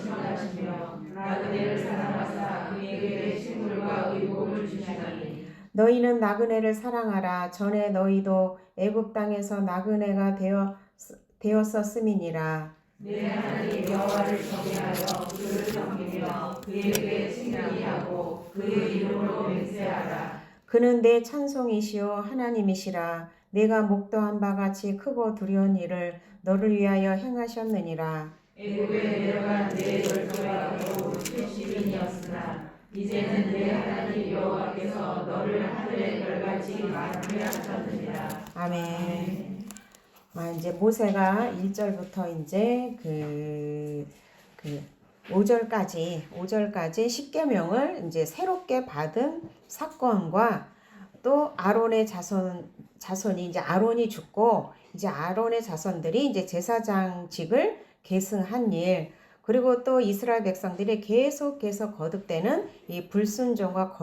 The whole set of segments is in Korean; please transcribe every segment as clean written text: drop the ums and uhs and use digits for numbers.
충만하시며 나그네를 사랑하사 그에게 식물과 의복을 주시나니 너희는 나그네를 사랑하라. 전에 너희도 애굽 땅에서 나그네가 되었었음이니라. 내 하나님 여호와를 경외하여 그를 섬기며 그에게 칭찬하고 그의 이름으로 맹세하라. 그는 내 찬송이시오 하나님이시라. 내가 목도한 바 같이 크고 두려운 일을 너를 위하여 행하셨느니라. 애굽에 내려간 내 열조가도 70인이었으나 이제는 내 하나님 여호와께서 너를 하늘의 별같이 많게 하셨느니라. 아멘. 이제 모세가 1절부터 이제 5절까지 십계명을 이제 새롭게 받은 사건과 또 아론의 자손이 이제 아론이 죽고 이제 아론의 자손들이 이제 제사장직을 계승한 일, 그리고 또 이스라엘 백성들이 계속해서 거듭되는 이 불순종과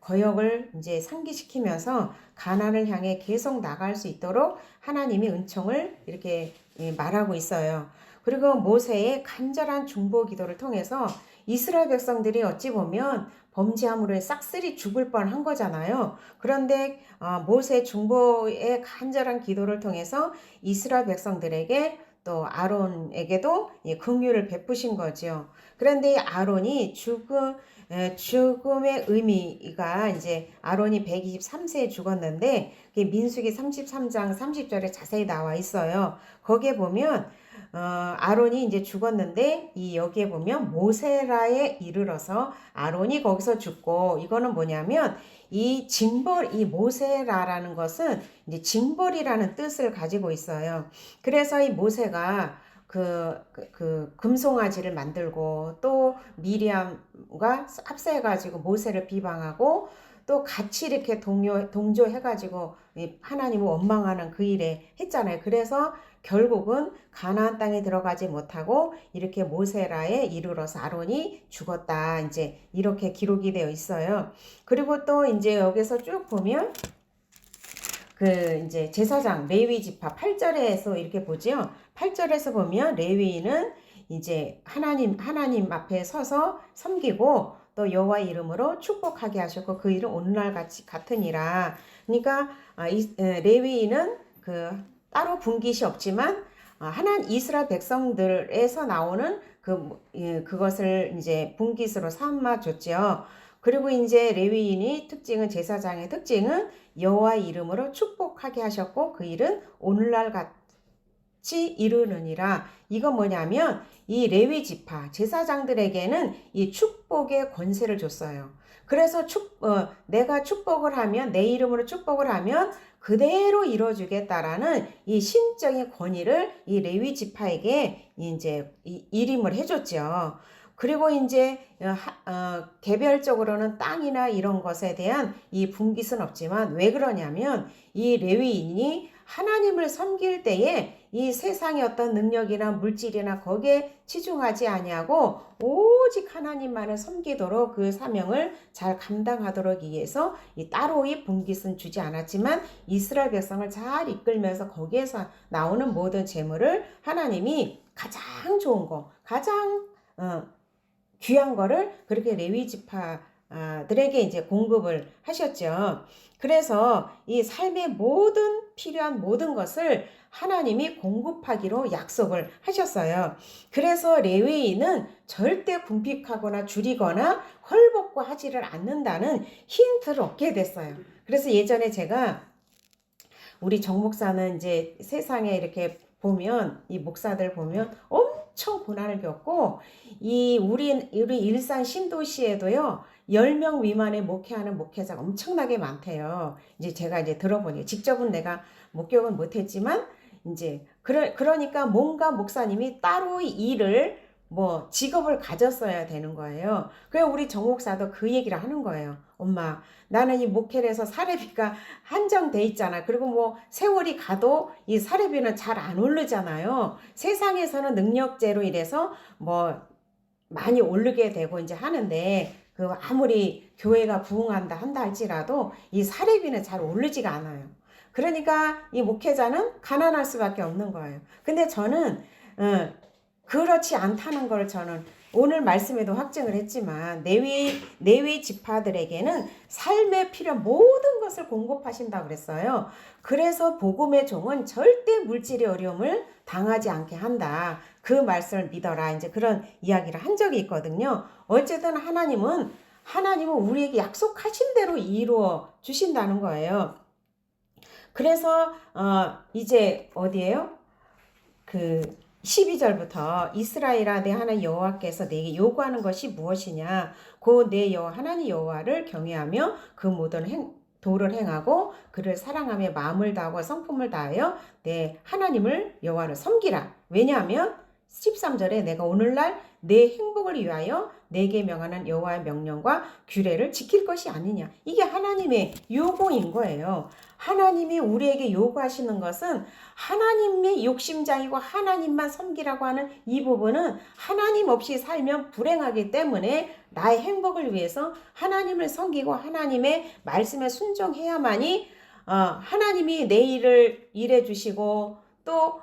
거역을 이제 상기시키면서 가나안을 향해 계속 나갈 수 있도록 하나님이 은총을 이렇게 말하고 있어요. 그리고 모세의 간절한 중보 기도를 통해서 이스라엘 백성들이 어찌 보면 범죄함으로 싹쓸이 죽을 뻔한 거잖아요. 그런데 모세 중보의 간절한 기도를 통해서 이스라엘 백성들에게 또 아론에게도 긍휼을 베푸신 거죠. 그런데 이 아론이 죽음의 의미가 이제 아론이 123세에 죽었는데 민수기 33장 30절에 자세히 나와 있어요. 거기에 보면 아론이 이제 죽었는데 여기에 보면 모세라에 이르러서 아론이 거기서 죽고, 이거는 뭐냐면 이 모세라라는 것은 이제 징벌이라는 뜻을 가지고 있어요. 그래서 이 모세가 금송아지를 만들고 또 미리암과 합세해가지고 모세를 비방하고 또 같이 이렇게 동조해가지고 하나님을 원망하는 그 일에 했잖아요. 그래서 결국은 가나안 땅에 들어가지 못하고 이렇게 모세라에 이르러서 아론이 죽었다. 이제 이렇게 기록이 되어 있어요. 그리고 또 이제 여기서 쭉 보면 이제 제사장 레위 지파 8절에서 이렇게 보죠. 8절에서 보면 레위인은 이제 하나님 앞에 서서 섬기고 또 여호와 이름으로 축복하게 하셨고 그 일은 오늘날 같으니라. 그러니까 레위인은 따로 분깃이 없지만 이스라엘 백성들에서 나오는 그것을 이제 분깃으로 삼아 줬죠. 그리고 이제 레위인이 제사장의 특징은 여호와 이름으로 축복하게 하셨고 그 일은 오늘날 같이 이루느니라. 이건 뭐냐면 이 레위 지파 제사장들에게는 이 축복의 권세를 줬어요. 그래서 내가 축복을 하면, 내 이름으로 축복을 하면 그대로 이루어주겠다라는 이 신적인 권위를 이 레위 지파에게 이제 일임을 해줬죠. 그리고 이제 개별적으로는 땅이나 이런 것에 대한 이 분깃은 없지만 왜 그러냐면 이 레위인이 하나님을 섬길 때에 이 세상의 어떤 능력이나 물질이나 거기에 치중하지 아니하고 오직 하나님만을 섬기도록 그 사명을 잘 감당하도록 위해서 따로의 분깃은 주지 않았지만 이스라엘 백성을 잘 이끌면서 거기에서 나오는 모든 재물을 하나님이 가장 좋은 거, 가장 귀한 거를 그렇게 레위 지파들에게 이제 공급을 하셨죠. 그래서 이 삶의 필요한 모든 것을 하나님이 공급하기로 약속을 하셨어요. 그래서 레위인은 절대 궁핍하거나 줄이거나 헐벗고 하지를 않는다는 힌트를 얻게 됐어요. 그래서 예전에 제가 우리 정 목사는 이제 세상에 이렇게 보면 이 목사들 보면 엄청 고난을 겪고 우리 일산 신도시에도요 10명 미만의 목회하는 목회자가 엄청나게 많대요. 이제 제가 들어보니 직접은 내가 목격은 못했지만 이제 그러니까 뭔가 목사님이 따로 일을 직업을 가졌어야 되는 거예요. 그래서 우리 정 목사도 그 얘기를 하는 거예요. 엄마, 나는 이 목회를 해서 사례비가 한정돼 있잖아. 그리고 세월이 가도 이 사례비는 잘 안 오르잖아요. 세상에서는 능력제로 이래서 많이 오르게 되고 이제 하는데 아무리 교회가 부흥한다 한다 할지라도 이 사례비는 잘 오르지가 않아요. 그러니까 이 목회자는 가난할 수밖에 없는 거예요. 근데 저는 그렇지 않다는 걸 저는 오늘 말씀에도 확증을 했지만 레위 지파들에게는 삶에 필요한 모든 것을 공급하신다고 그랬어요. 그래서 복음의 종은 절대 물질의 어려움을 당하지 않게 한다. 그 말씀을 믿어라. 이제 그런 이야기를 한 적이 있거든요. 어쨌든 하나님은 우리에게 약속하신 대로 이루어 주신다는 거예요. 그래서 이제 어디예요? 그 12절부터 이스라엘아 내 하나님 여호와께서 내게 요구하는 것이 무엇이냐 곧 내 하나님 여호와를 경외하며 그 모든 도를 행하고 그를 사랑하며 마음을 다하고 성품을 다하여 내 하나님을 여호와를 섬기라. 왜냐하면 13절에 내가 오늘날 내 행복을 위하여 내게 명하는 여호와의 명령과 규례를 지킬 것이 아니냐. 이게 하나님의 요구인 거예요. 하나님이 우리에게 요구하시는 것은 하나님의 욕심장이고 하나님만 섬기라고 하는 이 부분은 하나님 없이 살면 불행하기 때문에 나의 행복을 위해서 하나님을 섬기고 하나님의 말씀에 순종해야만이 하나님이 내 일을 일해 주시고 또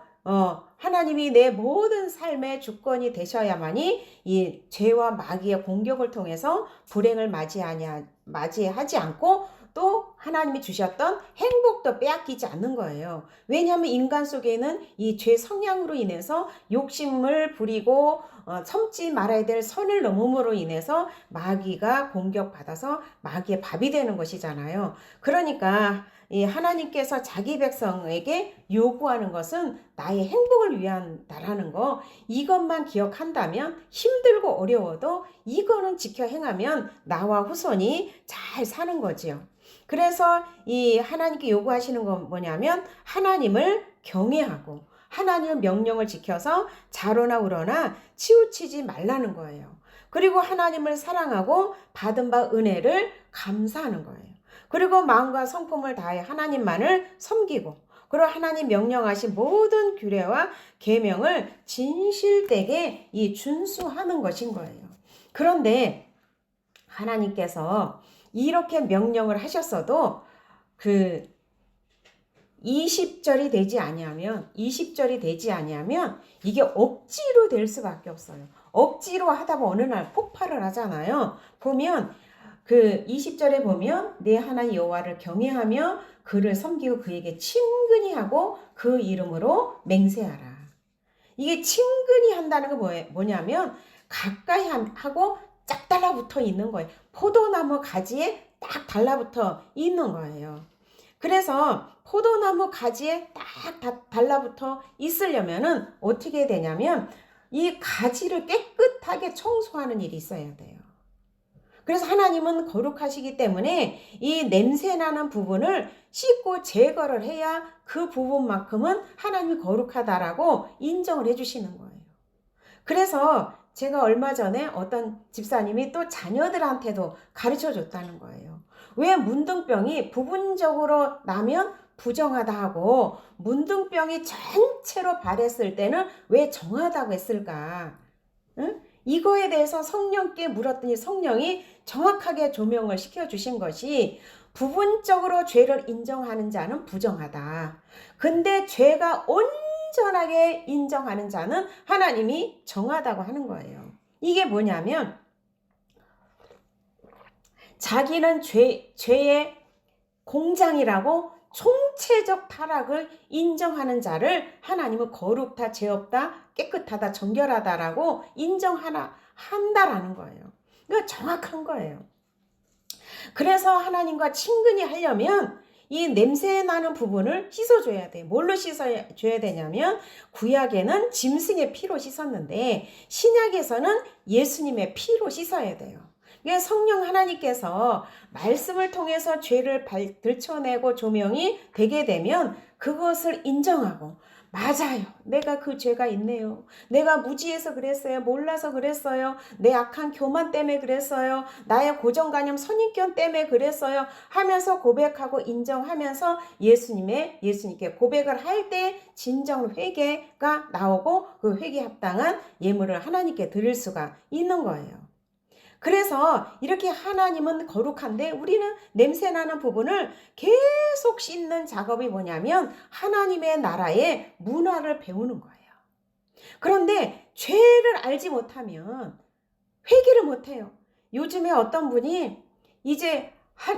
하나님이 내 모든 삶의 주권이 되셔야만이 이 죄와 마귀의 공격을 통해서 불행을 맞이하지 않고 또 하나님이 주셨던 행복도 빼앗기지 않는 거예요. 왜냐하면 인간 속에는 이 죄 성향으로 인해서 욕심을 부리고 참지 말아야 될 선을 넘음으로 인해서 마귀가 공격받아서 마귀의 밥이 되는 것이잖아요. 그러니까 이 하나님께서 자기 백성에게 요구하는 것은 나의 행복을 위한다라는 거, 이것만 기억한다면 힘들고 어려워도 이거는 지켜 행하면 나와 후손이 잘 사는 거지요. 그래서 이 하나님께 요구하시는 건 뭐냐면 하나님을 경외하고 하나님의 명령을 지켜서 자로나 우러나 치우치지 말라는 거예요. 그리고 하나님을 사랑하고 받은 바 은혜를 감사하는 거예요. 그리고 마음과 성품을 다해 하나님만을 섬기고 그리고 하나님 명령하신 모든 규례와 계명을 진실되게 준수하는 것인 거예요. 그런데 하나님께서 이렇게 명령을 하셨어도 그 20절이 되지 아니하면 이게 억지로 될 수밖에 없어요. 억지로 하다 보면 어느 날 폭발을 하잖아요. 보면 그 20절에 보면 내 하나님 여호와를 경외하며 그를 섬기고 그에게 친근히 하고 그 이름으로 맹세하라. 이게 친근히 한다는 게 뭐냐면 가까이 하고 쫙 달라붙어 있는 거예요. 포도나무 가지에 딱 달라붙어 있는 거예요. 그래서 포도나무 가지에 딱 달라붙어 있으려면은 어떻게 되냐면 이 가지를 깨끗하게 청소하는 일이 있어야 돼요. 그래서 하나님은 거룩하시기 때문에 이 냄새나는 부분을 씻고 제거를 해야 그 부분만큼은 하나님이 거룩하다라고 인정을 해주시는 거예요. 그래서 제가 얼마 전에 어떤 집사님이 또 자녀들한테도 가르쳐 줬다는 거예요. 왜 문둥병이 부분적으로 나면 부정하다 하고 문둥병이 전체로 발했을 때는 왜 정하다고 했을까? 응? 이거에 대해서 성령께 물었더니 성령이 정확하게 조명을 시켜주신 것이 부분적으로 죄를 인정하는 자는 부정하다. 근데 죄가 온전하게 인정하는 자는 하나님이 정하다고 하는 거예요. 이게 뭐냐면 자기는 죄의 공장이라고 총체적 타락을 인정하는 자를 하나님은 거룩다, 죄 없다, 깨끗하다, 정결하다라고 한다라는 거예요. 이거 정확한 거예요. 그래서 하나님과 친근히 하려면 이 냄새 나는 부분을 씻어줘야 돼. 뭘로 씻어줘야 되냐면 구약에는 짐승의 피로 씻었는데 신약에서는 예수님의 피로 씻어야 돼요. 성령 하나님께서 말씀을 통해서 죄를 들춰내고 조명이 되게 되면 그것을 인정하고 맞아요. 내가 그 죄가 있네요. 내가 무지해서 그랬어요. 몰라서 그랬어요. 내 악한 교만 때문에 그랬어요. 나의 고정관념 선입견 때문에 그랬어요. 하면서 고백하고 인정하면서 예수님께 고백을 할 때 진정 회개가 나오고 그 회개에 합당한 예물을 하나님께 드릴 수가 있는 거예요. 그래서 이렇게 하나님은 거룩한데 우리는 냄새나는 부분을 계속 씻는 작업이 뭐냐면 하나님의 나라의 문화를 배우는 거예요. 그런데 죄를 알지 못하면 회개를 못해요. 요즘에 어떤 분이 이제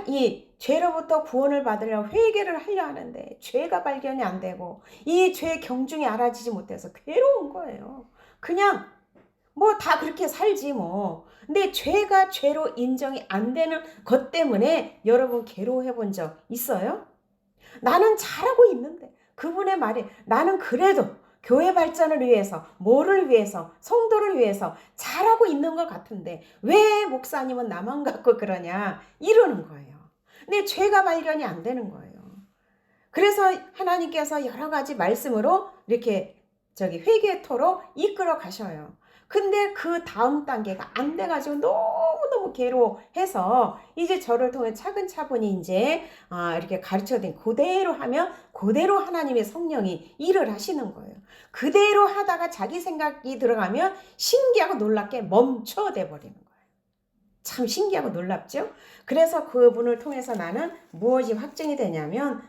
이 죄로부터 구원을 받으려고 회개를 하려 하는데 죄가 발견이 안 되고 이 죄의 경중이 알아지지 못해서 괴로운 거예요. 그냥 뭐 다 그렇게 살지 뭐. 근데 죄가 죄로 인정이 안 되는 것 때문에 여러분 괴로워해 본 적 있어요? 나는 잘하고 있는데 그분의 말이 나는 그래도 교회 발전을 위해서 뭐를 위해서 성도를 위해서 잘하고 있는 것 같은데 왜 목사님은 나만 갖고 그러냐 이러는 거예요. 근데 죄가 발견이 안 되는 거예요. 그래서 하나님께서 여러 가지 말씀으로 이렇게 회개토로 이끌어 가셔요. 근데 그 다음 단계가 안 돼가지고 너무너무 괴로워해서 이제 저를 통해 차근차근히 이제 이렇게 가르쳐드린 그대로 하면 그대로 하나님의 성령이 일을 하시는 거예요. 그대로 하다가 자기 생각이 들어가면 신기하고 놀랍게 멈춰돼 버리는 거예요. 참 신기하고 놀랍죠? 그래서 그분을 통해서 나는 무엇이 확증이 되냐면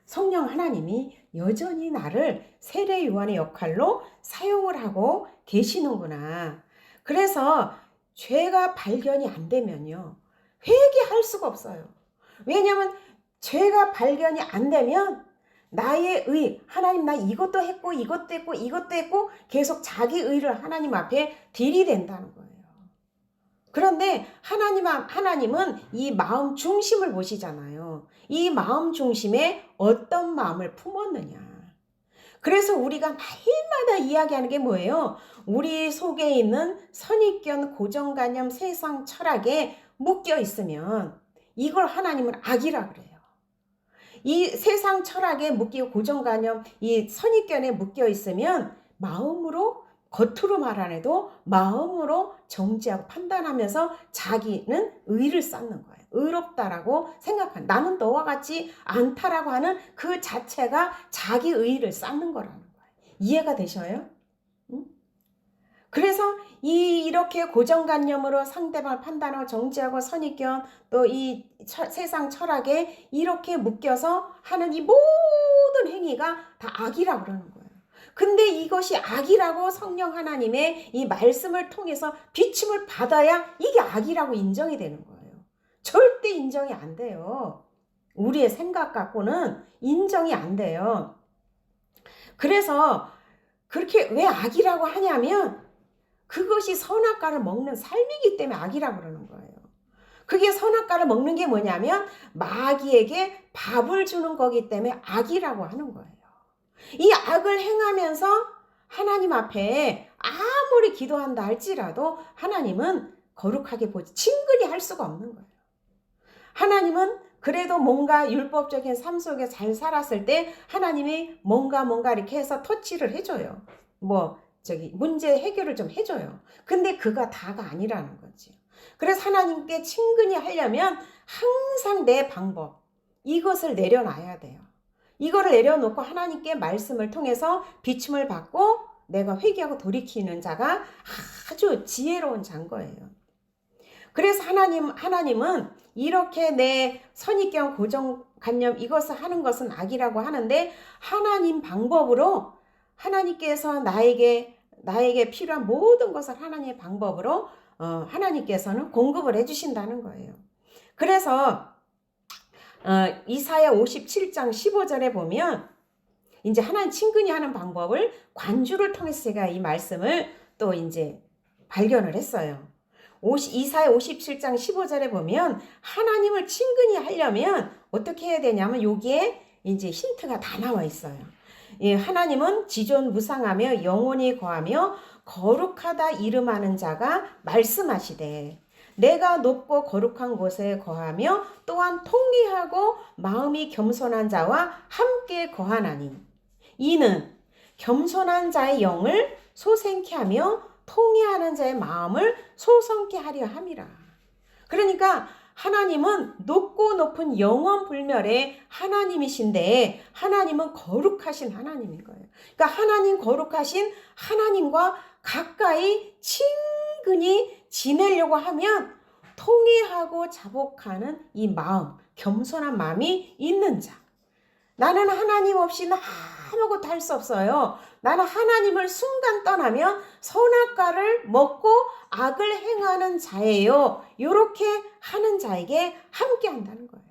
성령 하나님이 여전히 나를 세례 요한의 역할로 사용을 하고 계시는구나. 그래서 죄가 발견이 안 되면요. 회개할 수가 없어요. 왜냐하면 죄가 발견이 안 되면 나의 의, 하나님 나 이것도 했고 이것도 했고 이것도 했고 계속 자기 의를 하나님 앞에 들이댄다는 거예요. 그런데 하나님은 이 마음 중심을 보시잖아요. 이 마음 중심에 어떤 마음을 품었느냐. 그래서 우리가 날마다 이야기하는 게 뭐예요? 우리 속에 있는 선입견, 고정관념, 세상 철학에 묶여 있으면 이걸 하나님은 악이라 그래요. 이 세상 철학에 묶이고 고정관념, 이 선입견에 묶여 있으면 마음으로 겉으로 말 안 해도 마음으로 정지하고 판단하면서 자기는 의를 쌓는 거예요. 의롭다라고 생각하는, 나는 너와 같지 않다라고 하는 그 자체가 자기 의를 쌓는 거라는 거예요. 이해가 되셔요? 응? 그래서 이렇게 고정관념으로 상대방을 판단하고 정지하고 선입견 또 이 세상 철학에 이렇게 묶여서 하는 이 모든 행위가 다 악이라고 그러는 거예요. 근데 이것이 악이라고 성령 하나님의 이 말씀을 통해서 비침을 받아야 이게 악이라고 인정이 되는 거예요. 절대 인정이 안 돼요. 우리의 생각 갖고는 인정이 안 돼요. 그래서 그렇게 왜 악이라고 하냐면 그것이 선악과를 먹는 삶이기 때문에 악이라고 그러는 거예요. 그게 선악과를 먹는 게 뭐냐면 마귀에게 밥을 주는 거기 때문에 악이라고 하는 거예요. 이 악을 행하면서 하나님 앞에 아무리 기도한다 할지라도 하나님은 거룩하게 보지 친근히 할 수가 없는 거예요. 하나님은 그래도 뭔가 율법적인 삶 속에 잘 살았을 때 하나님이 뭔가 이렇게 해서 터치를 해줘요. 문제 해결을 좀 해줘요. 근데 그가 다가 아니라는 거지. 그래서 하나님께 친근히 하려면 항상 내 방법 이것을 내려놔야 돼요. 이거를 내려놓고 하나님께 말씀을 통해서 비춤을 받고 내가 회개하고 돌이키는 자가 아주 지혜로운 자인 거예요. 그래서 하나님은 이렇게 내 선입견 고정관념 이것을 하는 것은 악이라고 하는데 하나님 방법으로 하나님께서 나에게 필요한 모든 것을 하나님의 방법으로 하나님께서는 공급을 해주신다는 거예요. 그래서 이사야 57장 15절에 보면 이제 하나님 친근히 하는 방법을 관주를 통해서 제가 이 말씀을 또 이제 발견을 했어요. 이사야 57장 15절에 보면 하나님을 친근히 하려면 어떻게 해야 되냐면 여기에 이제 힌트가 다 나와 있어요. 예, 하나님은 지존무상하며 영원히 거하며 거룩하다 이름하는 자가 말씀하시되 내가 높고 거룩한 곳에 거하며 또한 통리하고 마음이 겸손한 자와 함께 거하나니 이는 겸손한 자의 영을 소생케 하며 통회하는 자의 마음을 소성케 하려 함이라. 그러니까 하나님은 높고 높은 영원 불멸의 하나님이신데 하나님은 거룩하신 하나님인 거예요. 그러니까 하나님 거룩하신 하나님과 가까이 친근히 지내려고 하면 통회하고 자복하는 이 마음, 겸손한 마음이 있는 자. 나는 하나님 없이는 아무것도 할 수 없어요. 나는 하나님을 순간 떠나면 선악과를 먹고 악을 행하는 자예요. 이렇게 하는 자에게 함께 한다는 거예요.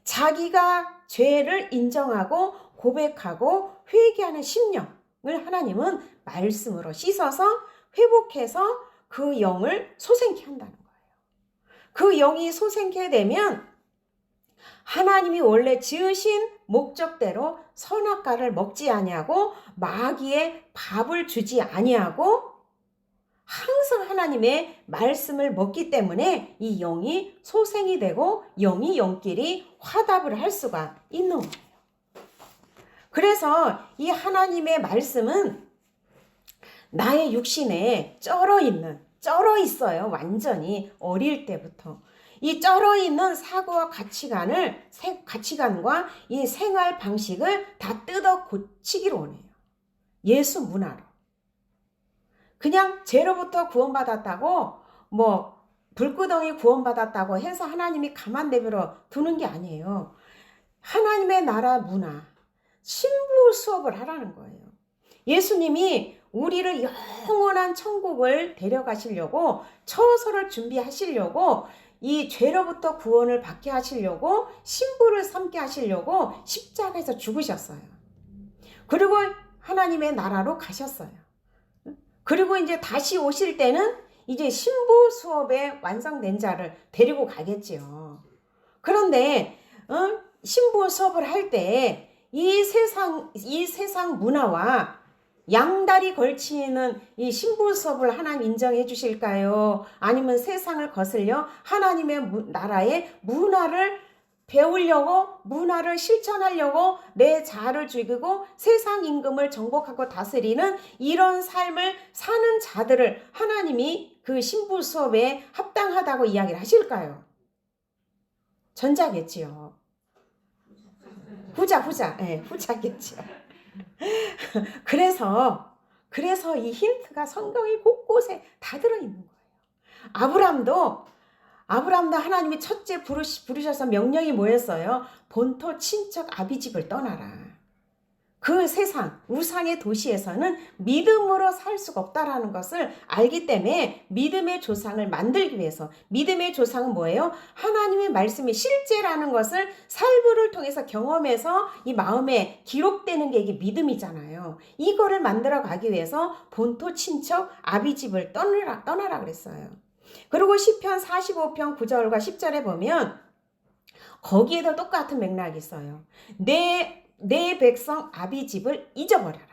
자기가 죄를 인정하고 고백하고 회개하는 심령을 하나님은 말씀으로 씻어서 회복해서 그 영을 소생케 한다는 거예요. 그 영이 소생케 되면 하나님이 원래 지으신 목적대로 선악과를 먹지 아니하고 마귀의 밥을 주지 아니하고 항상 하나님의 말씀을 먹기 때문에 이 영이 소생이 되고 영이 영끼리 화답을 할 수가 있는 거예요. 그래서 이 하나님의 말씀은 나의 육신에 쩔어 있어요. 완전히 어릴 때부터. 이 쩔어 있는 사고와 가치관과 이 생활 방식을 다 뜯어 고치기를 원해요. 예수 문화로. 그냥 죄로부터 구원받았다고 불구덩이 구원받았다고 해서 하나님이 가만 내버려 두는 게 아니에요. 하나님의 나라 문화, 신부 수업을 하라는 거예요. 예수님이 우리를 영원한 천국을 데려가시려고 처소를 준비하시려고 이 죄로부터 구원을 받게 하시려고 신부를 삼게 하시려고 십자가에서 죽으셨어요. 그리고 하나님의 나라로 가셨어요. 그리고 이제 다시 오실 때는 이제 신부 수업에 완성된 자를 데리고 가겠지요. 그런데 신부 수업을 할 때 이 세상 문화와 양다리 걸치는 이 신부 수업을 하나님 인정해 주실까요? 아니면 세상을 거슬려 하나님의 나라의 문화를 배우려고 문화를 실천하려고 내 자아를 죽이고 세상 임금을 정복하고 다스리는 이런 삶을 사는 자들을 하나님이 그 신부 수업에 합당하다고 이야기를 하실까요? 전자겠지요. 후자겠지요. 그래서 이 힌트가 성경의 곳곳에 다 들어있는 거예요. 아브람도 하나님이 첫째 부르셔서 명령이 뭐였어요? 본토 친척 아비집을 떠나라. 그 세상 우상의 도시에서는 믿음으로 살 수가 없다라는 것을 알기 때문에 믿음의 조상을 만들기 위해서, 믿음의 조상은 뭐예요? 하나님의 말씀이 실제라는 것을 살부를 통해서 경험해서 이 마음에 기록되는 게 이게 믿음이잖아요. 이거를 만들어 가기 위해서 본토 친척 아비집을 떠나라 그랬어요. 그리고 시편 45편 9절과 10절에 보면 거기에도 똑같은 맥락이 있어요. 내 백성 아비집을 잊어버려라.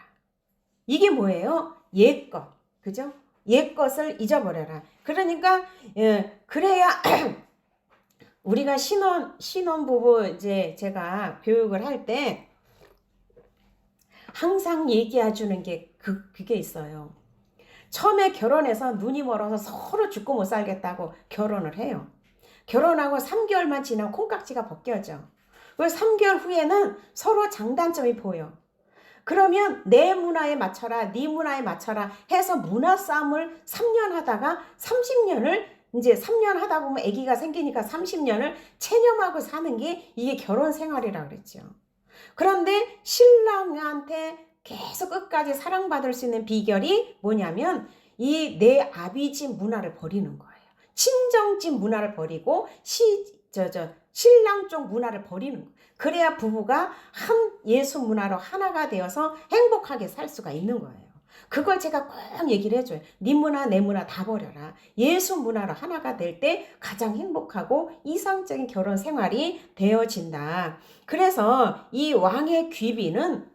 이게 뭐예요? 옛것. 그죠? 옛것을 잊어버려라. 그러니까 그래야 우리가 신혼부부 이제 제가 교육을 할 때 항상 얘기해 주는 게 그게 있어요. 처음에 결혼해서 눈이 멀어서 서로 죽고 못 살겠다고 결혼을 해요. 결혼하고 3개월만 지나면 콩깍지가 벗겨져. 그래서 3개월 후에는 서로 장단점이 보여. 그러면 내 문화에 맞춰라, 네 문화에 맞춰라 해서 문화 싸움을 3년 하다가 30년을 이제 3년 하다 보면 아기가 생기니까 30년을 체념하고 사는 게 이게 결혼 생활이라고 그랬죠. 그런데 신랑한테 계속 끝까지 사랑받을 수 있는 비결이 뭐냐면 이 내 아비집 문화를 버리는 거예요. 친정집 문화를 버리고 신랑 쪽 문화를 버리는 거예요. 그래야 부부가 한 예수 문화로 하나가 되어서 행복하게 살 수가 있는 거예요. 그걸 제가 꼭 얘기를 해줘요. 네 문화 내 문화 다 버려라. 예수 문화로 하나가 될 때 가장 행복하고 이상적인 결혼 생활이 되어진다. 그래서 이 왕의 귀비는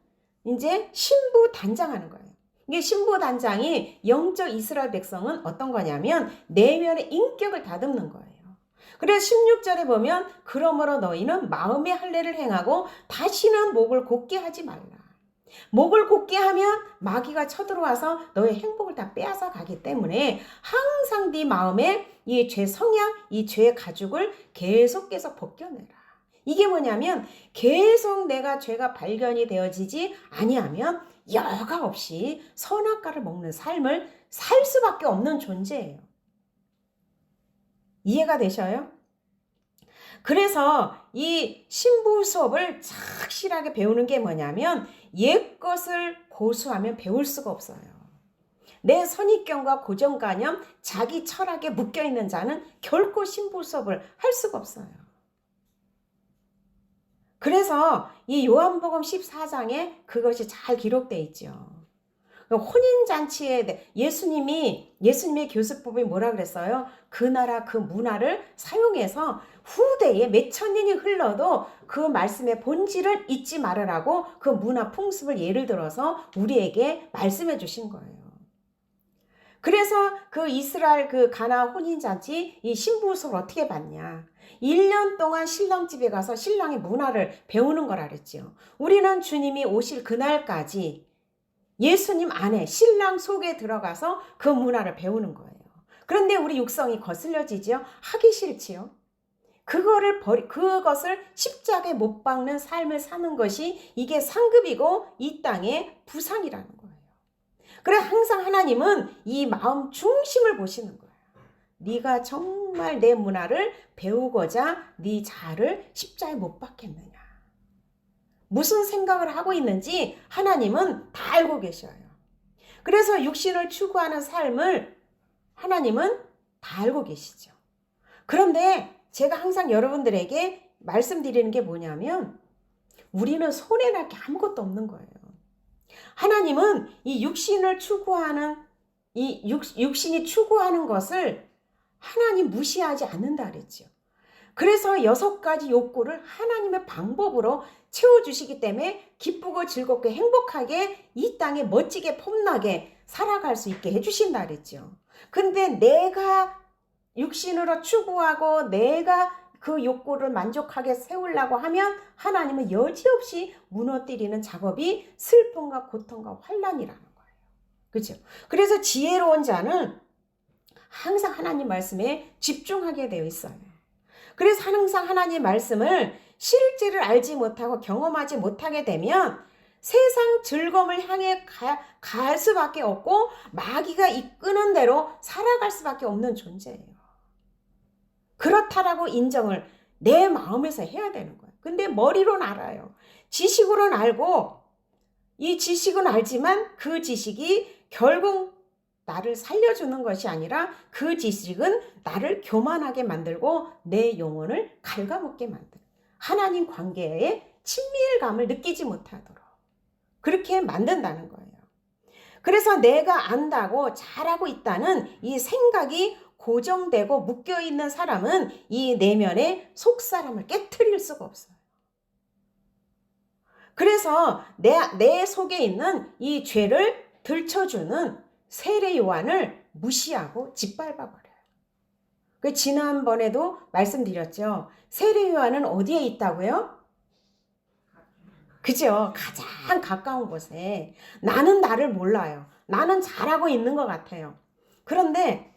이제 신부 단장하는 거예요. 이게 신부 단장이 영적 이스라엘 백성은 어떤 거냐면 내면의 인격을 다듬는 거예요. 그래서 16절에 보면 그러므로 너희는 마음의 할례를 행하고 다시는 목을 곧게 하지 말라. 목을 곧게 하면 마귀가 쳐들어와서 너의 행복을 다 빼앗아 가기 때문에 항상 네 마음에 이 죄 성향, 이 죄 가죽을 계속 벗겨내라. 이게 뭐냐면 계속 내가 죄가 발견이 되어지지 아니하면 여과 없이 선악과를 먹는 삶을 살 수밖에 없는 존재예요. 이해가 되셔요? 그래서 이 신부 수업을 착실하게 배우는 게 뭐냐면 옛 것을 고수하면 배울 수가 없어요. 내 선입견과 고정관념, 자기 철학에 묶여있는 자는 결코 신부 수업을 할 수가 없어요. 그래서 이 요한복음 14장에 그것이 잘 기록되어 있죠. 혼인잔치에 예수님의 교수법이 뭐라 그랬어요? 그 나라 그 문화를 사용해서 후대에 몇천 년이 흘러도 그 말씀의 본질을 잊지 말으라고 그 문화 풍습을 예를 들어서 우리에게 말씀해 주신 거예요. 그래서 그 이스라엘 그 가나 혼인잔치 이 신부 수업을 어떻게 받냐? 1년 동안 신랑 집에 가서 신랑의 문화를 배우는 거라 그랬죠. 우리는 주님이 오실 그날까지 예수님 안에 신랑 속에 들어가서 그 문화를 배우는 거예요. 그런데 우리 육성이 거슬려지죠. 하기 싫지요. 그것을 십자가에 못 박는 삶을 사는 것이 이게 상급이고 이 땅의 부상이라는 거예요. 그래 항상 하나님은 이 마음 중심을 보시는 거예요. 네가 정말 내 문화를 배우고자 네 자아를 십자가에 못 박겠느냐. 무슨 생각을 하고 있는지 하나님은 다 알고 계셔요. 그래서 육신을 추구하는 삶을 하나님은 다 알고 계시죠. 그런데 제가 항상 여러분들에게 말씀드리는 게 뭐냐면 우리는 손해날 게 아무것도 없는 거예요. 하나님은 이 육신을 추구하는 육신이 추구하는 것을 하나님 무시하지 않는다 그랬죠. 그래서 6가지 욕구를 하나님의 방법으로 채워주시기 때문에 기쁘고 즐겁게 행복하게 이 땅에 멋지게 폼나게 살아갈 수 있게 해주신다 그랬죠. 근데 내가 육신으로 추구하고 내가 그 욕구를 만족하게 세우려고 하면 하나님은 여지없이 무너뜨리는 작업이 슬픔과 고통과 환난이라는 거예요. 그렇죠? 그래서 지혜로운 자는 항상 하나님 말씀에 집중하게 되어 있어요. 그래서 항상 하나님 말씀을 실제를 알지 못하고 경험하지 못하게 되면 세상 즐거움을 향해 갈 수밖에 없고 마귀가 이끄는 대로 살아갈 수밖에 없는 존재예요. 그렇다라고 인정을 내 마음에서 해야 되는 거예요. 근데 머리로는 알아요. 지식으로는 알고 이 지식은 알지만 그 지식이 결국 나를 살려주는 것이 아니라 그 지식은 나를 교만하게 만들고 내 영혼을 갉아먹게 만들고 하나님 관계에 친밀감을 느끼지 못하도록 그렇게 만든다는 거예요. 그래서 내가 안다고 잘하고 있다는 이 생각이 고정되고 묶여있는 사람은 이 내면의 속사람을 깨트릴 수가 없어요. 그래서 내 속에 있는 이 죄를 들춰주는 세례 요한을 무시하고 짓밟아버려요. 그 지난번에도 말씀드렸죠. 세례 요한은 어디에 있다고요? 그죠? 가장 가까운 곳에. 나는 나를 몰라요. 나는 잘하고 있는 것 같아요. 그런데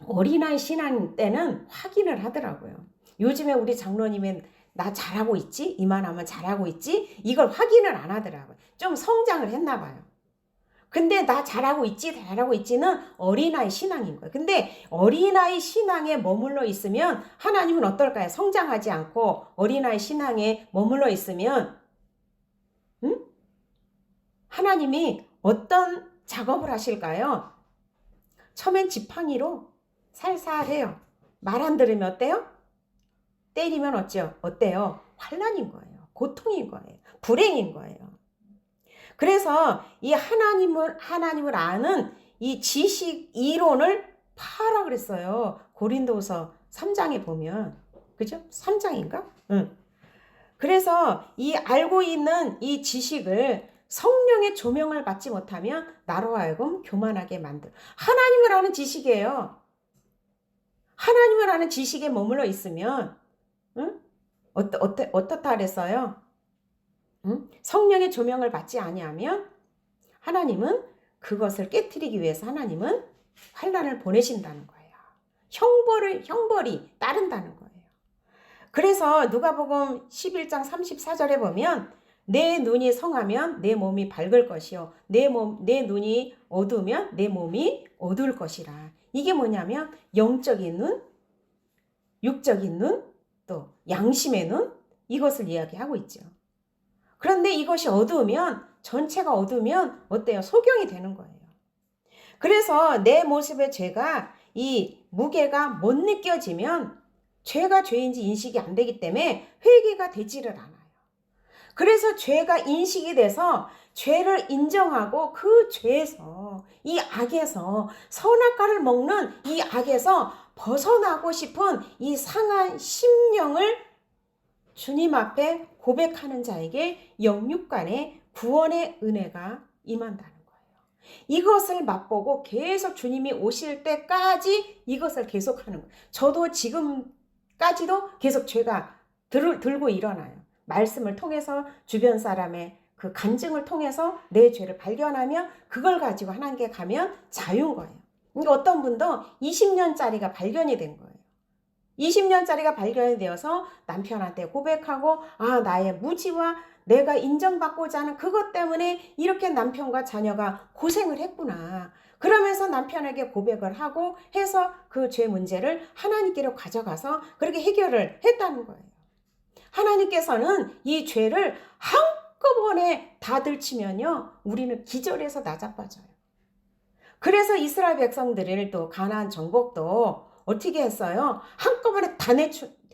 어린아이 신앙 때는 확인을 하더라고요. 요즘에 우리 장로님은 나 잘하고 있지? 이만하면 잘하고 있지? 이걸 확인을 안 하더라고요. 좀 성장을 했나 봐요. 근데 나 잘하고 있지는 어린아이 신앙인 거예요. 근데 어린아이 신앙에 머물러 있으면 하나님은 어떨까요? 성장하지 않고 어린아이 신앙에 머물러 있으면 하나님이 어떤 작업을 하실까요? 처음엔 지팡이로 살살해요. 말 안 들으면 어때요? 때리면 어때요? 환난인 거예요. 고통인 거예요. 불행인 거예요. 그래서 이 하나님을 아는 이 지식 이론을 파라 그랬어요. 고린도후서 3장에 보면. 그죠? 3장인가? 응. 그래서 이 알고 있는 이 지식을 성령의 조명을 받지 못하면 나로 하여금 교만하게 만들. 하나님을 아는 지식이에요. 하나님을 아는 지식에 머물러 있으면 어떻다 그랬어요? 성령의 조명을 받지 아니하면 하나님은 그것을 깨트리기 위해서 하나님은 환난을 보내신다는 거예요. 형벌이 따른다는 거예요. 그래서 누가복음 11장 34절에 보면 내 눈이 성하면 내 몸이 밝을 것이요 내 눈이 어두우면 내 몸이 어두울 것이라. 이게 뭐냐면 영적인 눈, 육적인 눈, 또 양심의 눈 이것을 이야기하고 있죠. 그런데 이것이 어두우면, 전체가 어두우면 어때요? 소경이 되는 거예요. 그래서 내 모습의 죄가, 이 무게가 못 느껴지면 죄가 죄인지 인식이 안 되기 때문에 회개가 되지를 않아요. 그래서 죄가 인식이 돼서 죄를 인정하고 그 죄에서, 이 악에서, 선악과를 먹는 이 악에서 벗어나고 싶은 이 상한 심령을 주님 앞에 고백하는 자에게 영육간의 구원의 은혜가 임한다는 거예요. 이것을 맛보고 계속 주님이 오실 때까지 이것을 계속하는 거예요. 저도 지금까지도 계속 죄가 들고 일어나요. 말씀을 통해서, 주변 사람의 그 간증을 통해서 내 죄를 발견하며 그걸 가지고 하나님께 가면 자유인 거예요. 그러니까 어떤 분도 20년짜리가 발견이 된 거예요. 20년짜리가 발견이 되어서 남편한테 고백하고, 아, 나의 무지와 내가 인정받고자 하는 그것 때문에 이렇게 남편과 자녀가 고생을 했구나. 그러면서 남편에게 고백을 하고 해서 그 죄 문제를 하나님께로 가져가서 그렇게 해결을 했다는 거예요. 하나님께서는 이 죄를 한꺼번에 다 들치면요, 우리는 기절해서 나자빠져요. 그래서 이스라엘 백성들을 또 가나안 정복도 어떻게 했어요? 한꺼번에 다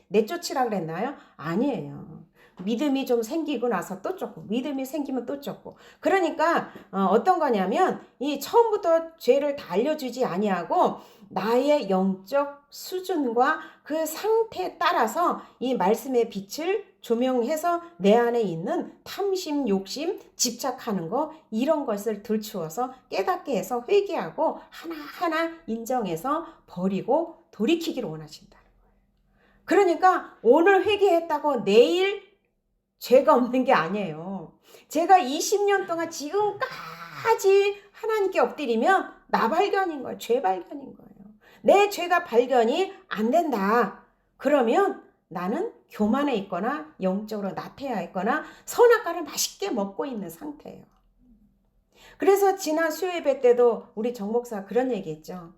내쫓으라 그랬나요? 아니에요. 믿음이 좀 생기고 나서 또 쫓고, 믿음이 생기면 또 쫓고. 그러니까 어떤 거냐면 이 처음부터 죄를 다 알려주지 아니하고 나의 영적 수준과 그 상태에 따라서 이 말씀의 빛을 조명해서 내 안에 있는 탐심, 욕심, 집착하는 거, 이런 것을 들추어서 깨닫게 해서 회개하고 하나하나 인정해서 버리고 돌이키기를 원하신다. 그러니까 오늘 회개했다고 내일 죄가 없는 게 아니에요. 제가 20년 동안 지금까지 하나님께 엎드리면 나 발견인 거예요. 죄 발견인 거예요. 내 죄가 발견이 안 된다. 그러면 나는 교만해 있거나 영적으로 나태해 있거나 선악과를 맛있게 먹고 있는 상태예요. 그래서 지난 수요예배 때도 우리 정 목사 그런 얘기했죠.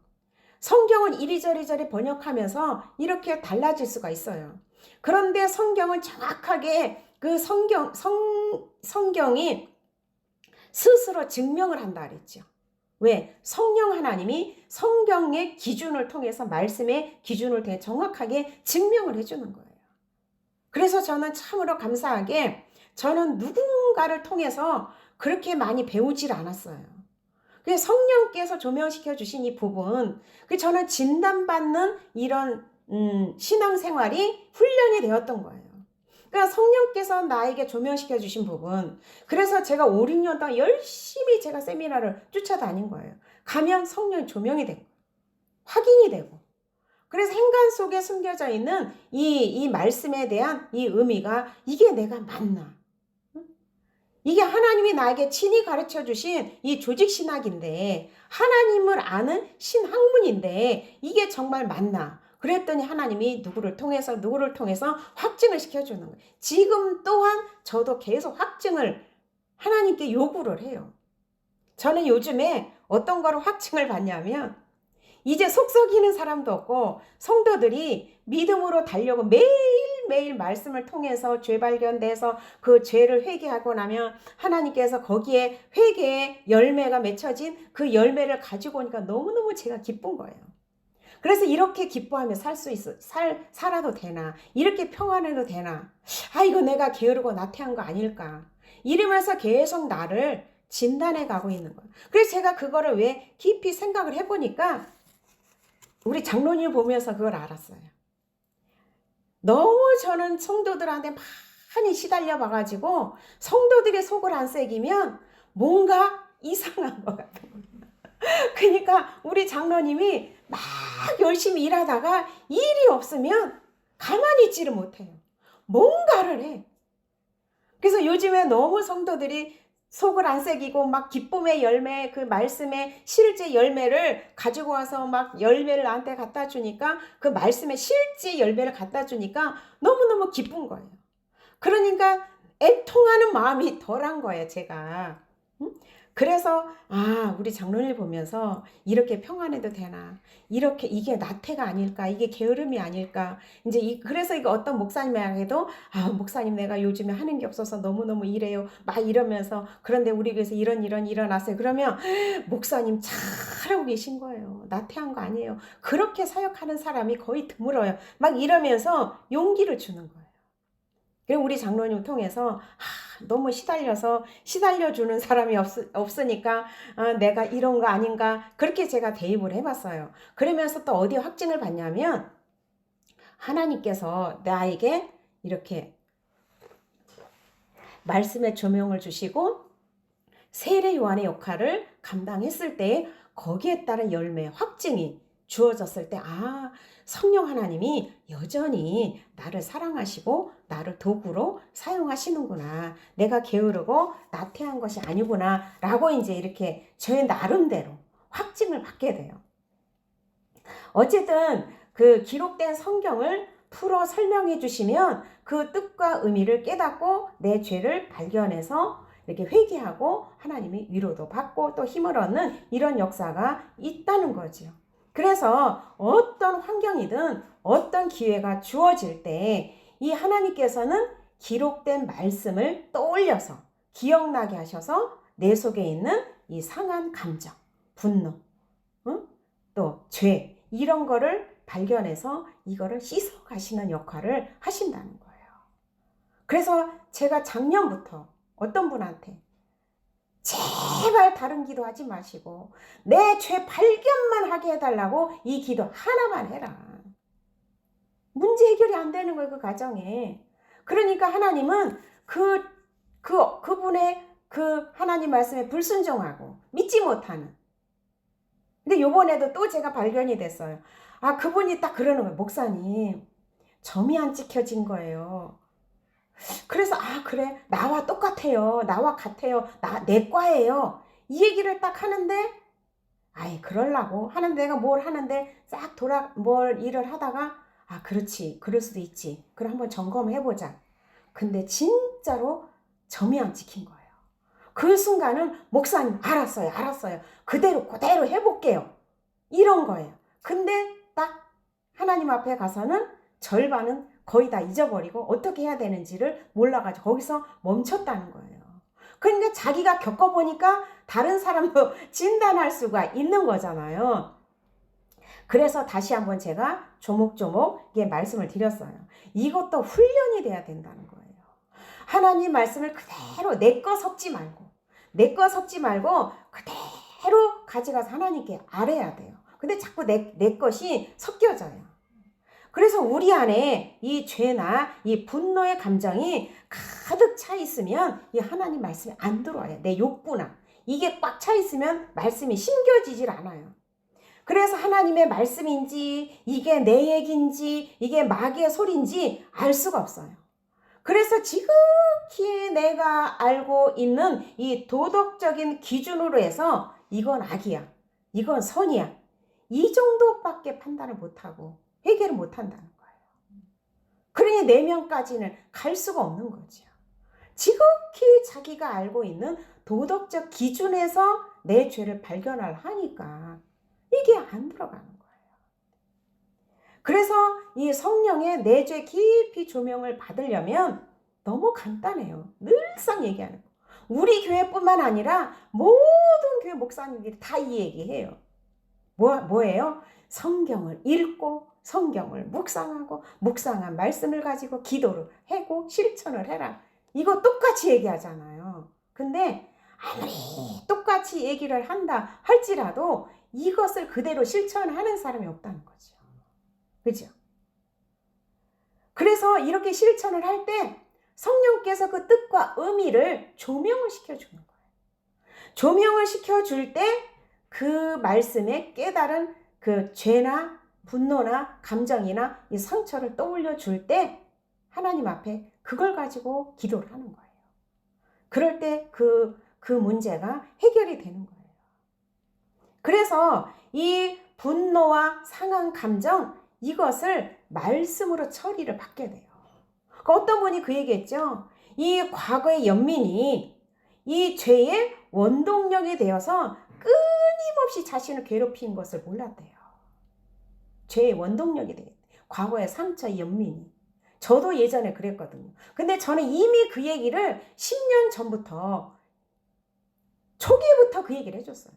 성경은 이리저리 번역하면서 이렇게 달라질 수가 있어요. 그런데 성경은 정확하게 그 성경이 스스로 증명을 한다 그랬죠. 왜? 성령 하나님이 성경의 기준을 통해서, 말씀의 기준을 통해 정확하게 증명을 해주는 거예요. 그래서 저는 참으로 감사하게 저는 누군가를 통해서 그렇게 많이 배우질 않았어요. 그래서 성령께서 조명시켜 주신 이 부분, 저는 진단받는 이런 신앙생활이 훈련이 되었던 거예요. 그러니까 성령께서 나에게 조명시켜 주신 부분, 그래서 제가 5, 6년 동안 열심히 제가 세미나를 쫓아다닌 거예요. 가면 성령이 조명이 된 거예요. 확인이 되고. 그래서 행간 속에 숨겨져 있는 이 말씀에 대한 이 의미가, 이게 내가 맞나? 이게 하나님이 나에게 친히 가르쳐 주신 이 조직신학인데, 하나님을 아는 신학문인데 이게 정말 맞나? 그랬더니 하나님이 누구를 통해서 확증을 시켜주는 거예요. 지금 또한 저도 계속 확증을 하나님께 요구를 해요. 저는 요즘에 어떤 거로 확증을 받냐면, 이제 속 썩이는 사람도 없고 성도들이 믿음으로 달려고 매일매일 말씀을 통해서 죄 발견돼서 그 죄를 회개하고 나면 하나님께서 거기에 회개의 열매가 맺혀진 그 열매를 가지고 오니까 너무너무 제가 기쁜 거예요. 그래서 이렇게 기뻐하며 살아도 되나? 이렇게 평안해도 되나? 아, 이거 내가 게으르고 나태한 거 아닐까? 이러면서 계속 나를 진단해 가고 있는 거예요. 그래서 제가 그거를 왜 깊이 생각을 해보니까 우리 장로님 보면서 그걸 알았어요. 너무 저는 성도들한테 많이 시달려 봐가지고 성도들의 속을 안 새기면 뭔가 이상한 것 같은 거예요. 그러니까 우리 장로님이 막 열심히 일하다가 일이 없으면 가만히 있지를 못해요. 뭔가를 해. 그래서 요즘에 너무 성도들이 속을 안 새기고 막 기쁨의 열매, 그 말씀의 실제 열매를 가지고 와서 막 열매를 나한테 갖다 주니까, 그 말씀의 실제 열매를 갖다 주니까 너무너무 기쁜 거예요. 그러니까 애통하는 마음이 덜한 거예요, 제가. 그래서 우리 장로님 보면서 이렇게 평안해도 되나? 이렇게 이게 나태가 아닐까? 이게 게으름이 아닐까? 이제 그래서 이거 어떤 목사님에게도 목사님 내가 요즘에 하는 게 없어서 너무너무 이래요. 막 이러면서 그런데 우리 교회에서 이런 일어났어요. 그러면 목사님 잘하고 계신 거예요. 나태한 거 아니에요. 그렇게 사역하는 사람이 거의 드물어요. 막 이러면서 용기를 주는 거예요. 그리고 우리 장로님 통해서 너무 시달려주는 사람이 없으니까 내가 이런 거 아닌가 그렇게 제가 대입을 해봤어요. 그러면서 또 어디 확증을 받냐면 하나님께서 나에게 이렇게 말씀의 조명을 주시고 세례 요한의 역할을 감당했을 때 거기에 따른 열매, 확증이 주어졌을 때 성령 하나님이 여전히 나를 사랑하시고 나를 도구로 사용하시는구나. 내가 게으르고 나태한 것이 아니구나 라고 이제 이렇게 저의 나름대로 확증을 받게 돼요. 어쨌든 그 기록된 성경을 풀어 설명해 주시면 그 뜻과 의미를 깨닫고 내 죄를 발견해서 이렇게 회개하고 하나님이 위로도 받고 또 힘을 얻는 이런 역사가 있다는 거죠. 그래서 어떤 환경이든 어떤 기회가 주어질 때 이 하나님께서는 기록된 말씀을 떠올려서 기억나게 하셔서 내 속에 있는 이 상한 감정, 분노, 또 죄 이런 거를 발견해서 이거를 씻어 가시는 역할을 하신다는 거예요. 그래서 제가 작년부터 어떤 분한테 제발 다른 기도하지 마시고 내 죄 발견만 하게 해달라고 이 기도 하나만 해라. 문제 해결이 안 되는 거예요, 그 가정에. 그러니까 하나님은 그분의 그 하나님 말씀에 불순종하고 믿지 못하는. 근데 요번에도 또 제가 발견이 됐어요. 그분이 딱 그러는 거예요. 목사님, 점이 안 찍혀진 거예요. 그래서 그래 나와 똑같아요. 나와 같아요. 내 과예요. 이 얘기를 딱 하는데 그러려고 하는데 내가 뭘 하는데 싹 뭘 일을 하다가 그렇지 그럴 수도 있지. 그럼 한번 점검해보자. 근데 진짜로 점이 안 찍힌 거예요. 그 순간은 목사님 알았어요. 그대로 해볼게요. 이런 거예요. 근데 딱 하나님 앞에 가서는 절반은 거의 다 잊어버리고 어떻게 해야 되는지를 몰라가지고 거기서 멈췄다는 거예요. 그러니까 자기가 겪어보니까 다른 사람도 진단할 수가 있는 거잖아요. 그래서 다시 한번 제가 조목조목 말씀을 드렸어요. 이것도 훈련이 돼야 된다는 거예요. 하나님 말씀을 그대로 내 거 섞지 말고 그대로 가져가서 하나님께 아뢰야 돼요. 근데 자꾸 내 것이 섞여져요. 그래서 우리 안에 이 죄나 이 분노의 감정이 가득 차 있으면 이 하나님 말씀이 안 들어와요. 내 욕구나 이게 꽉 차 있으면 말씀이 심겨지질 않아요. 그래서 하나님의 말씀인지 이게 내 얘기인지 이게 마귀의 소리인지 알 수가 없어요. 그래서 지극히 내가 알고 있는 이 도덕적인 기준으로 해서 이건 악이야, 이건 선이야, 이 정도밖에 판단을 못하고 해결을 못한다는 거예요. 그러니 내면까지는 갈 수가 없는 거죠. 지극히 자기가 알고 있는 도덕적 기준에서 내 죄를 발견을 하니까 이게 안 들어가는 거예요. 그래서 이 성령의 내 죄 깊이 조명을 받으려면 너무 간단해요. 늘상 얘기하는 거. 우리 교회뿐만 아니라 모든 교회 목사님들이 다 이 얘기해요. 뭐예요? 성경을 읽고 성경을 묵상하고 묵상한 말씀을 가지고 기도를 하고 실천을 해라. 이거 똑같이 얘기하잖아요. 근데 아무리 똑같이 얘기를 한다 할지라도 이것을 그대로 실천하는 사람이 없다는 거죠. 그죠? 그래서 이렇게 실천을 할 때 성령께서 그 뜻과 의미를 조명을 시켜주는 거예요. 조명을 시켜줄 때 그 말씀에 깨달은 그 죄나 분노나 감정이나 이 상처를 떠올려 줄 때 하나님 앞에 그걸 가지고 기도를 하는 거예요. 그럴 때 그 문제가 해결이 되는 거예요. 그래서 이 분노와 상한 감정 이것을 말씀으로 처리를 받게 돼요. 어떤 분이 그 얘기했죠. 이 과거의 연민이 이 죄의 원동력이 되어서 끊임없이 자신을 괴롭힌 것을 몰랐대요. 죄의 원동력이 되겠대. 과거의 상처의 연민이. 저도 예전에 그랬거든요. 근데 저는 이미 그 얘기를 10년 전부터, 초기부터 그 얘기를 해줬어요.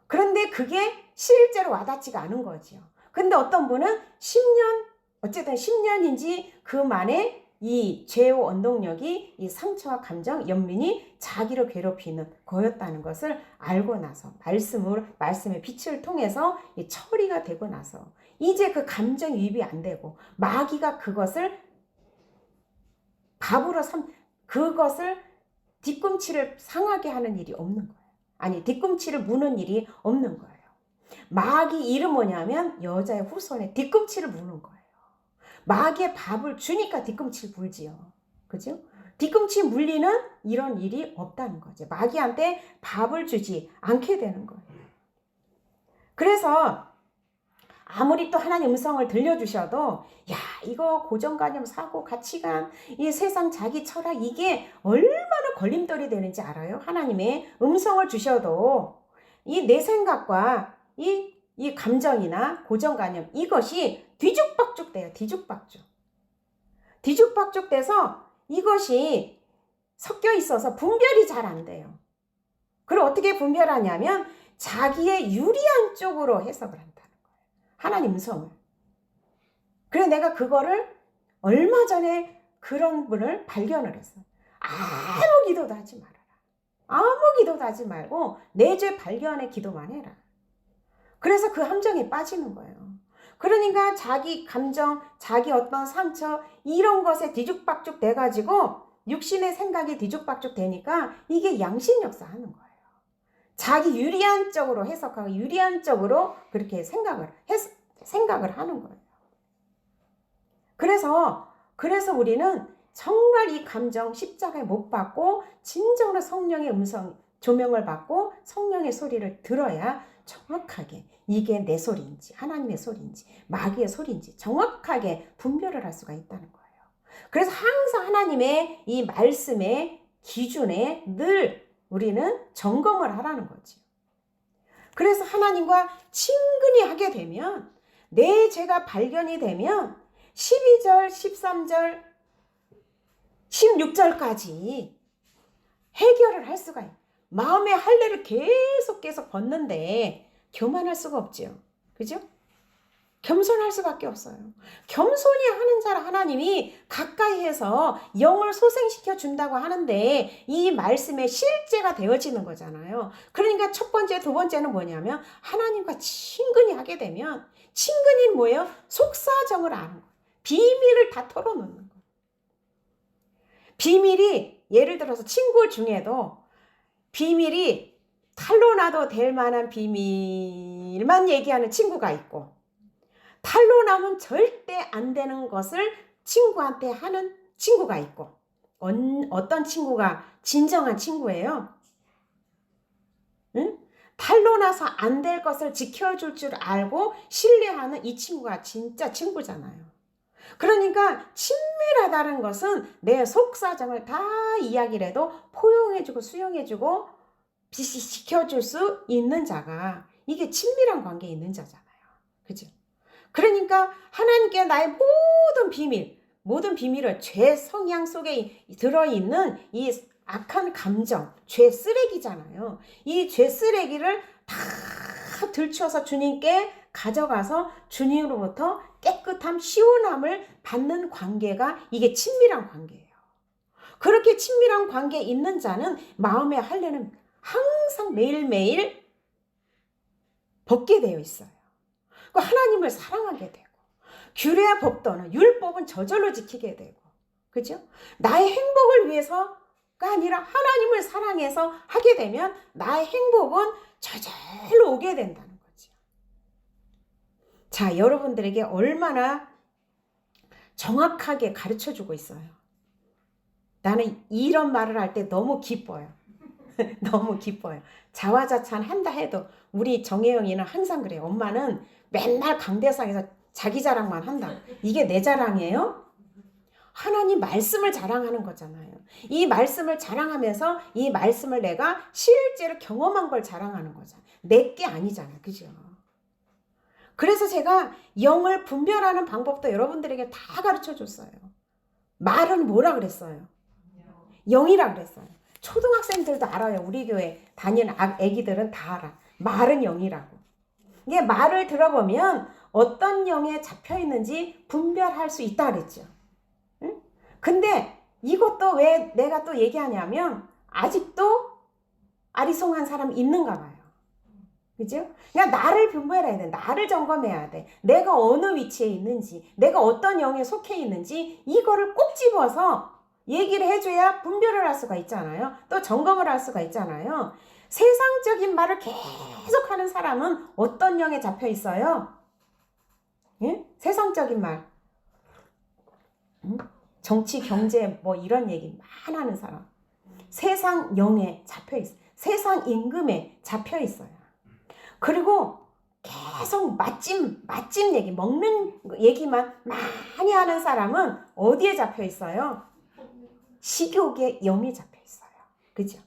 그런데 그게 실제로 와닿지가 않은 거지요. 근데 어떤 분은 10년, 어쨌든 10년인지 그 만에 이 죄의 원동력이 이 상처와 감정, 연민이 자기를 괴롭히는 거였다는 것을 알고 나서 말씀의 빛을 통해서 이 처리가 되고 나서 이제 그 감정이입이 안 되고 마귀가 그것을 밥으로 그것을 뒤꿈치를 상하게 하는 일이 없는 거예요. 아니, 뒤꿈치를 무는 일이 없는 거예요. 마귀 이름 뭐냐면 여자의 후손에 뒤꿈치를 무는 거예요. 마귀의 밥을 주니까 뒤꿈치를 물지요. 그죠? 뒤꿈치 물리는 이런 일이 없다는 거죠. 마귀한테 밥을 주지 않게 되는 거예요. 그래서 아무리 또 하나님 음성을 들려주셔도 야, 이거 고정관념, 사고, 가치관, 이 세상 자기 철학, 이게 얼마나 걸림돌이 되는지 알아요? 하나님의 음성을 주셔도 이 내 생각과 이 감정이나 고정관념, 이것이 뒤죽박죽 돼요. 뒤죽박죽. 뒤죽박죽 돼서 이것이 섞여 있어서 분별이 잘 안 돼요. 그걸 어떻게 분별하냐면 자기의 유리한 쪽으로 해석을 한다는 거예요. 하나님 음성을. 그래서 내가 그거를 얼마 전에 그런 분을 발견을 했어요. 아무 기도도 하지 말아라. 아무 기도도 하지 말고 내 죄 발견의 기도만 해라. 그래서 그 함정에 빠지는 거예요. 그러니까 자기 감정, 자기 어떤 상처 이런 것에 뒤죽박죽 돼가지고 육신의 생각이 뒤죽박죽 되니까 이게 양심역사 하는 거예요. 자기 유리한 쪽으로 해석하고 유리한 쪽으로 그렇게 생각을 하는 거예요. 그래서 우리는 정말 이 감정 십자가에 못 박고 진정으로 성령의 음성 조명을 받고 성령의 소리를 들어야 정확하게 이게 내 소리인지 하나님의 소리인지 마귀의 소리인지 정확하게 분별을 할 수가 있다는 거예요. 그래서 항상 하나님의 이 말씀의 기준에 늘 우리는 점검을 하라는 거지. 그래서 하나님과 친근히 하게 되면 내 죄가 발견이 되면 12절, 13절, 16절까지 해결을 할 수가 있어요. 마음의 할례를 계속 벗는데 교만할 수가 없지요. 그죠? 겸손할 수밖에 없어요. 겸손히 하는 자를 하나님이 가까이 해서 영을 소생시켜 준다고 하는데 이 말씀의 실제가 되어지는 거잖아요. 그러니까 첫 번째, 두 번째는 뭐냐면 하나님과 친근히 하게 되면 친근히 뭐예요? 속사정을 아는 거예요. 비밀을 다 털어놓는 거예요. 비밀이 예를 들어서 친구 중에도 비밀이 탄로나도 될 만한 비밀만 얘기하는 친구가 있고 탄로나면 절대 안 되는 것을 친구한테 하는 친구가 있고 어떤 친구가 진정한 친구예요? 응? 탄로나서 안 될 것을 지켜줄 줄 알고 신뢰하는 이 친구가 진짜 친구잖아요. 그러니까 친밀하다는 것은 내 속사정을 다 이야기를 해도 포용해주고 수용해주고 지켜줄 수 있는 자가 이게 친밀한 관계에 있는 자잖아요. 그죠? 그러니까 하나님께 나의 모든 비밀을 죄 성향 속에 들어있는 이 악한 감정, 죄 쓰레기잖아요. 이 죄 쓰레기를 다 들추어서 주님께 가져가서 주님으로부터 깨끗함, 시원함을 받는 관계가 이게 친밀한 관계예요. 그렇게 친밀한 관계에 있는 자는 마음의 할례는 항상 매일매일 벗게 되어 있어요. 하나님을 사랑하게 되고 규례와 법도는 율법은 저절로 지키게 되고 그죠? 나의 행복을 위해서가 아니라 하나님을 사랑해서 하게 되면 나의 행복은 저절로 오게 된다는 거죠. 자, 여러분들에게 얼마나 정확하게 가르쳐주고 있어요. 나는 이런 말을 할 때 너무 기뻐요. 너무 기뻐요. 자화자찬 한다 해도 우리 정혜영이는 항상 그래요. 엄마는 맨날 강대상에서 자기 자랑만 한다. 이게 내 자랑이에요? 하나님 말씀을 자랑하는 거잖아요. 이 말씀을 자랑하면서 이 말씀을 내가 실제로 경험한 걸 자랑하는 거잖아요. 내 게 아니잖아요. 그죠? 그래서 제가 영을 분별하는 방법도 여러분들에게 다 가르쳐 줬어요. 말은 뭐라 그랬어요? 영이라 그랬어요. 초등학생들도 알아요. 우리 교회 다니는 애기들은 다 알아. 말은 영이라고. 이게 말을 들어보면 어떤 영에 잡혀 있는지 분별할 수 있다 그랬죠. 응? 근데 이것도 왜 내가 또 얘기하냐면 아직도 아리송한 사람 있는가 봐요. 그죠? 그냥 나를 분별해야 돼. 나를 점검해야 돼. 내가 어느 위치에 있는지, 내가 어떤 영에 속해 있는지 이거를 꼭 집어서 얘기를 해줘야 분별을 할 수가 있잖아요. 또 점검을 할 수가 있잖아요. 세상적인 말을 계속 하는 사람은 어떤 영에 잡혀 있어요? 예? 세상적인 말. 정치, 경제 뭐 이런 얘기 많이 하는 사람. 세상 영에 잡혀 있어요. 세상 임금에 잡혀 있어요. 그리고 계속 맛집 얘기, 먹는 얘기만 많이 하는 사람은 어디에 잡혀 있어요? 식욕의 영에 잡혀 있어요. 그죠?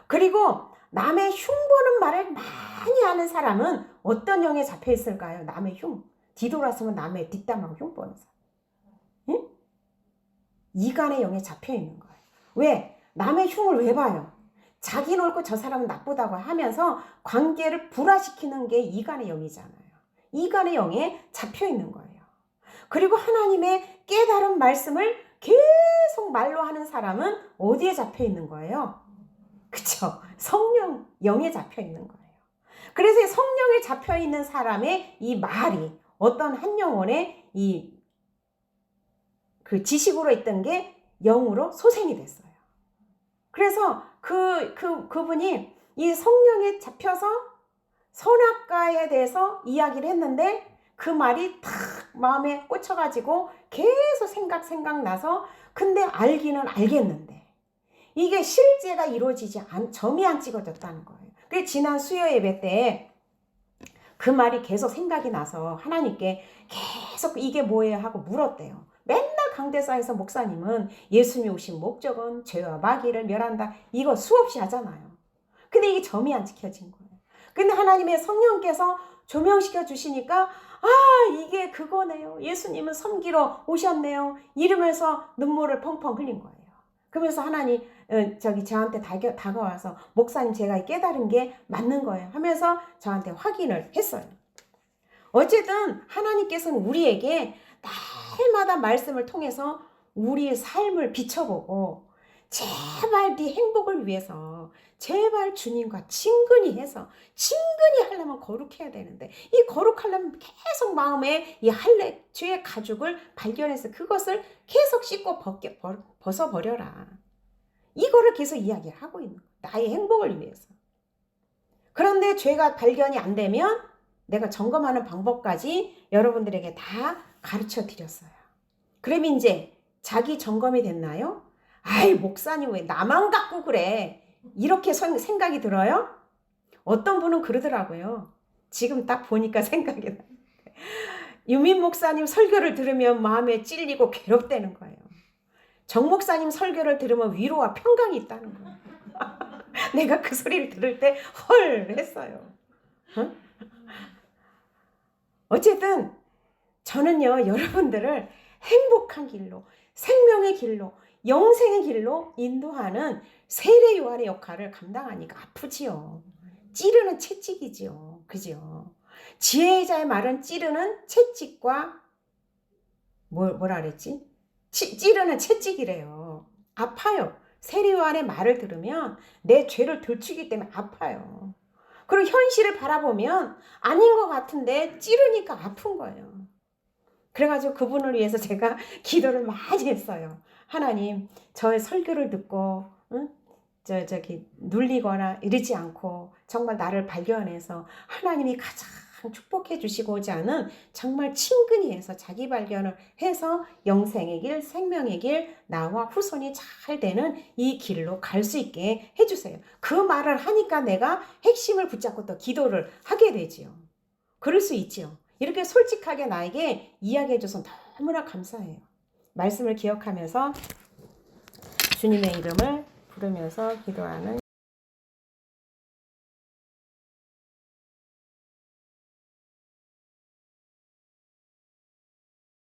그리고 남의 흉보는 말을 많이 하는 사람은 어떤 영에 잡혀 있을까요? 남의 흉. 뒤돌아서면 남의 뒷담하고 흉 보는 사람. 응? 이간의 영에 잡혀 있는 거예요. 왜? 남의 흉을 왜 봐요? 자기는 옳고 저 사람은 나쁘다고 하면서 관계를 불화시키는 게 이간의 영이잖아요. 이간의 영에 잡혀 있는 거예요. 그리고 하나님의 깨달은 말씀을 계속 말로 하는 사람은 어디에 잡혀 있는 거예요? 그쵸? 성령 영에 잡혀 있는 거예요. 그래서 성령에 잡혀 있는 사람의 이 말이 어떤 한 영혼의 그 지식으로 있던 게 영으로 소생이 됐어요. 그래서 그분이 이 성령에 잡혀서 선악과에 대해서 이야기를 했는데 그 말이 탁 마음에 꽂혀가지고 계속 생각나서 근데 알기는 알겠는데 이게 실제가 이루어지지 점이 안 찍어졌다는 거예요. 그래서 지난 수요 예배 때 그 말이 계속 생각이 나서 하나님께 계속 이게 뭐예요 하고 물었대요. 맨날 강대사에서 목사님은 예수님이 오신 목적은 죄와 마귀를 멸한다. 이거 수없이 하잖아요. 근데 이게 점이 안 찍혀진 거예요. 근데 하나님의 성령께서 조명시켜 주시니까 이게 그거네요. 예수님은 섬기러 오셨네요. 이러면서 눈물을 펑펑 흘린 거예요. 그러면서 하나님 저한테 다가와서 목사님 제가 깨달은 게 맞는 거예요 하면서 저한테 확인을 했어요. 어쨌든 하나님께서는 우리에게 날마다 말씀을 통해서 우리의 삶을 비춰보고 제발 네 행복을 위해서 제발 주님과 친근히 해서 친근히 하려면 거룩해야 되는데 이 거룩하려면 계속 마음에 이 할례 죄의 가죽을 발견해서 그것을 계속 씻고 벗어버려라. 이거를 계속 이야기를 하고 있는 거예요. 나의 행복을 위해서. 그런데 죄가 발견이 안 되면 내가 점검하는 방법까지 여러분들에게 다 가르쳐 드렸어요. 그럼 이제 자기 점검이 됐나요? 아이 목사님 왜 나만 갖고 그래? 이렇게 생각이 들어요? 어떤 분은 그러더라고요. 지금 딱 보니까 생각이 나요. 유민 목사님 설교를 들으면 마음에 찔리고 괴롭다는 거예요. 정 목사님 설교를 들으면 위로와 평강이 있다는 거예요. 내가 그 소리를 들을 때 헐 했어요. 어쨌든 저는요 여러분들을 행복한 길로 생명의 길로 영생의 길로 인도하는 세례 요한의 역할을 감당하니까 아프지요. 찌르는 채찍이지요. 그죠? 지혜자의 말은 찌르는 채찍과 뭐라 그랬지? 찌르는 채찍이래요. 아파요. 세례 요한의 말을 들으면 내 죄를 들추기 때문에 아파요. 그리고 현실을 바라보면 아닌 것 같은데 찌르니까 아픈 거예요. 그래가지고 그분을 위해서 제가 기도를 많이 했어요. 하나님, 저의 설교를 듣고 눌리거나 이러지 않고 정말 나를 발견해서 하나님이 가장 축복해 주시고자 하는 정말 친근히 해서 자기 발견을 해서 영생의 길, 생명의 길, 나와 후손이 잘 되는 이 길로 갈 수 있게 해주세요. 그 말을 하니까 내가 핵심을 붙잡고 또 기도를 하게 되지요. 그럴 수 있지요. 이렇게 솔직하게 나에게 이야기해줘서 너무나 감사해요. 말씀을 기억하면서 주님의 이름을 부르면서 기도하는